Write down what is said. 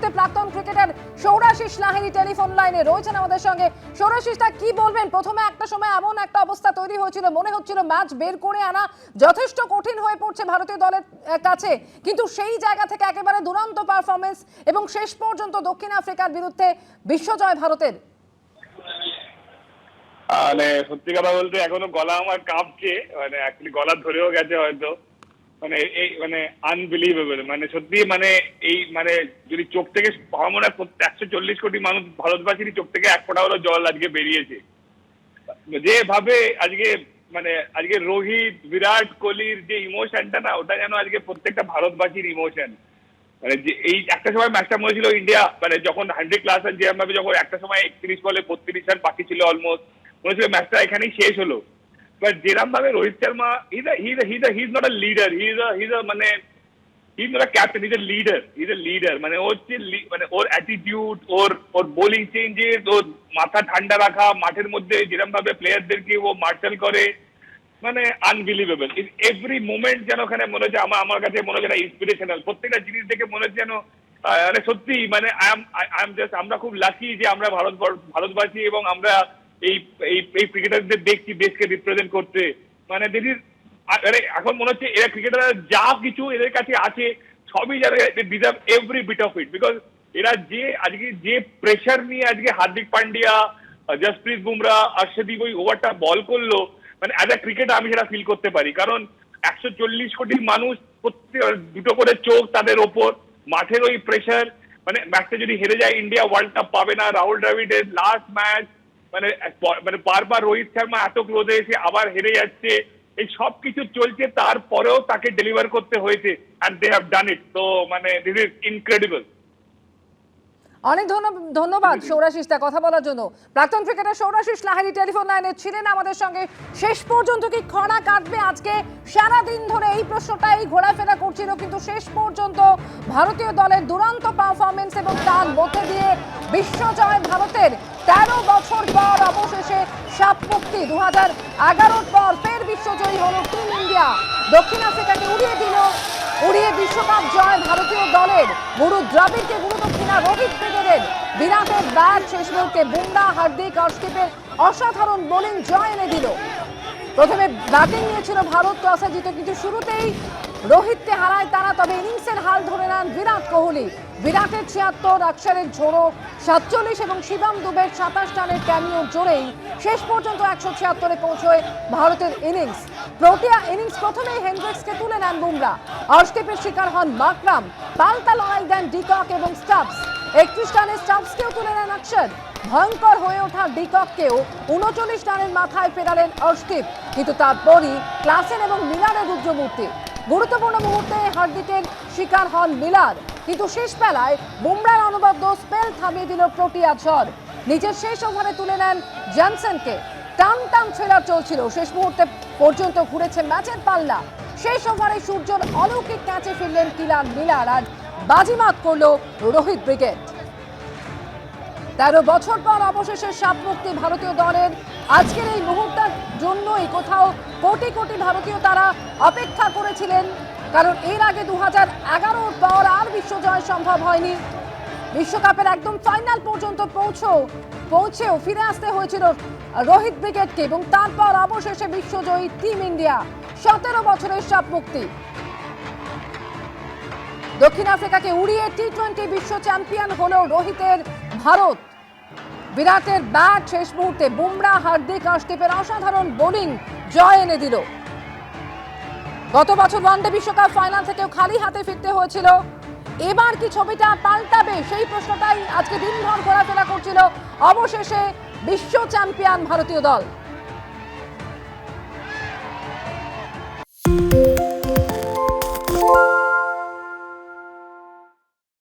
মুহূর্তে প্রাক্তন cricketer সৌরাশিস Lahiri telephone লাইনে রয়েছেন আমাদের সঙ্গে। সৌরাশিসটা কি বলবেন? প্রথমে একটা সময় এমন একটা অবস্থা তৈরি হয়েছিল, মনে হচ্ছিল ম্যাচ বের করে আনা যথেষ্ট কঠিন হয়ে পড়ছে ভারতীয় দলের কাছে, কিন্তু সেই জায়গা থেকে একেবারে দুরন্ত পারফরমেন্স এবং শেষ পর্যন্ত দক্ষিণ আফ্রিকার বিরুদ্ধে বিশ্বজয় ভারতের। মানে সত্যি কথা বলতে এখনো গলা আমার কাঁপছে, মানে অ্যাকচুয়ালি গলা ধরেও গেছে হয়তো। মানে এই মানে আনবিলিভেবল, মানে সত্যি মানে এই মানে যদি চোখ থেকে আমার মনে হয় 140 কোটি মানুষ ভারতবাসীর চোখ থেকে এক ফোঁটা হলো জল আজকে বেরিয়েছে। যেভাবে আজকে মানে আজকে রোহিত বিরাট কোহলির যে ইমোশনটা না, ওটা যেন আজকে প্রত্যেকটা ভারতবাসীর ইমোশন। মানে যে এই একটা সময় ম্যাচটা মনে ছিল ইন্ডিয়া মানে যখন 100 ক্লাস যেরকম ভাবে যখন একটা সময় 31 বলে 32 রান বাকি ছিল অলমোস্ট, মনে ছিল ম্যাচটা এখানেই শেষ হলো। বাট যেরকম ভাবে Rohit Sharma he is not a leader, he is a মানে he is not a captain, he is a leader. মানে ওর যে মানে ওর অ্যাটিটিউড, ওর বোলিং চেঞ্জেস, ওর মাথা ঠান্ডা রাখা, মাঠের মধ্যে যেরকম ভাবে প্লেয়ারদেরকে ও মার্শাল করে, মানে আনবিলিভেবল। এভরি মোমেন্ট যেন ওখানে মনে হচ্ছে আমার কাছে মনে হচ্ছে ইন্সপিরেশনাল। প্রত্যেকটা জিনিস দেখে মনে হচ্ছে যেন মানে সত্যি মানে আই এম জাস্ট আমরা খুব লাকি যে আমরা ভারতবাসী এবং আমরা এই এই ক্রিকেটারদের দেখছি দেশকে রিপ্রেজেন্ট করতে। মানে দিদির আরে এখন মনে হচ্ছে এরা ক্রিকেটার যা কিছু এদের কাছে আছে সবই যারা deserve every bit of it, because এরা যে আজকে যে প্রেশার নিয়ে আজকে হার্দিক পান্ডিয়া, জসপ্রীত বুমরা, অর্শদীপ ওই ওভারটা বল করলো, মানে অ্যাজ আ ক্রিকেটার আমি সেটা ফিল করতে পারি। কারণ 140 কোটি মানুষ, প্রত্যেক দুটো করে চোখ তাদের ওপর, মাঠের ওই প্রেশার, মানে ম্যাচটা যদি হেরে যায় ইন্ডিয়া ওয়ার্ল্ড কাপ পাবে না। রাহুল দ্রাবিড়ের লাস্ট ম্যাচ, মানে মানে বারবার রোহিত শর্মা এত ক্লোজে এসে আবার হেরে যাচ্ছে, এই সব কিছু চলছে, তারপরেও তাকে ডেলিভার করতে হয়েছে এন্ড দে হ্যাভ ডান ইট। তো মানে দিস ইজ ইনক্রেডিবল। অনেক ধন্যবাদ সৌরাশিসটা কথা বলার জন্য। প্রাক্তন ক্রিকেটার সৌরাশিস লাহিড়ী টেলিফোন লাইনে ছিলেন আমাদের সঙ্গে। শেষ পর্যন্ত কি খরা কাটবে আজকে? সারাদিন ধরে এই প্রশ্নটাই ঘোরাফেরা করছিল, কিন্তু শেষ পর্যন্ত ভারতীয় দলের দুরন্ত পারফরমেন্স এবং তার মধ্যে দিয়ে বিশ্বজয় ভারতের। 13 বছর পর অবশেষে সাপ মুক্তি। 2011 পর ফের বিশ্বজয়ী হলো টিম ইন্ডিয়া। দক্ষিণ আফ্রিকাকে উড়িয়ে বিশ্বকাপ জয় ভারতীয় দলের। গুরু দ্রাবিড়কে গুরু দক্ষিণা রোহিত ব্রিগেডের। বিরাটের ব্যাট শেষ মুহূর্তে বুমরা, হার্দিক, অর্শদীপের অসাধারণ বোলিং জয় এনে দিল। প্রথমে ব্যাটিং নিয়েছিল ভারত, টসে জিতে কিন্তু শুরুতেই রোহিতকে হারায় তারা। তবে ইনিংসের হাল ধরে নেন বিরাট কোহলি। বিরাটের 76, অক্ষরের ঝোড়ো 47 এবং শিবম দুবের 27 রানের ক্যামিও জোরেই শেষ পর্যন্ত 176-এ পৌঁছয় ভারতের ইনিংস। প্রোটিয়া ইনিংস প্রথমেই হেন্ড্রিক্সকে তুলে নেন বুমরা। অর্শদীপের শিকার হন মাকরাম। পাল্টা লড়াই দেন ডিকক এবং স্টাবস। 31 রানে স্টাবসকেও তুলে নেন অক্ষর। ভয়ঙ্কর হয়ে ওঠা ডিকককেও 39 রানের মাথায় ফেরালেন অর্শদীপ, কিন্তু তারপরই ক্লাসেন এবং মিলারের রুদ্রমূর্তি। গুরুত্বপূর্ণ মুহূর্তে হার্দিকের শিকার হন মিলার, কিন্তু শেষ বেলায় বুমরার অনবদ্য স্পেল থামিয়ে দিল প্রোটিয়া ঝড়। নিজের শেষ ওভারে তুলে নেন জনসনকে। টান টান ট্রেলার চলছিল, শেষ মুহূর্তে পর্যন্ত ঘুরেছে ম্যাচের পাল্লা। শেষ ওভারে সূর্যর অলৌকিক ক্যাচে ফিরলেন কিলার মিলার, আর বাজিমাত করল রোহিত ব্রিগেড। 13 বছর পর অবশেষে সাপ মুক্তি ভারতীয় দলের। আজকের এই মুহূর্তের জন্যই কোথাও কোটি কোটি ভারতীয় তারা অপেক্ষা করেছিলেন, কারণ এর আগে 2011 পর আর বিশ্বজয় সম্ভব হয়নি। বিশ্বকাপের একদম ফাইনাল পর্যন্ত পৌঁছেও ফিরে আসতে হয়েছিল রোহিত ব্রিগেডকে, এবং তারপর অবশেষে বিশ্বজয়ী টিম ইন্ডিয়া। 17 বছরের সাপ মুক্তি। দক্ষিণ আফ্রিকাকে উড়িয়ে টি-20 বিশ্ব চ্যাম্পিয়ন হলো রোহিতের ভারত। বিরাটের ব্যাট শেষ মুহূর্তে বুমরা, হার্দিক, অর্শদীপের অসাধারণ বোলিং জয় এনে দিল। গত বছর ওয়ানডে বিশ্বকাপ ফাইনাল থেকেও খালি হাতে ফিরতে হয়েছিল। এবার কি ছবিটা পাল্টাবে, সেই প্রশ্নটাই আজকে দিনভর ঘোরাফেরা করছিল। অবশেষে বিশ্ব চ্যাম্পিয়ন ভারতীয় দল।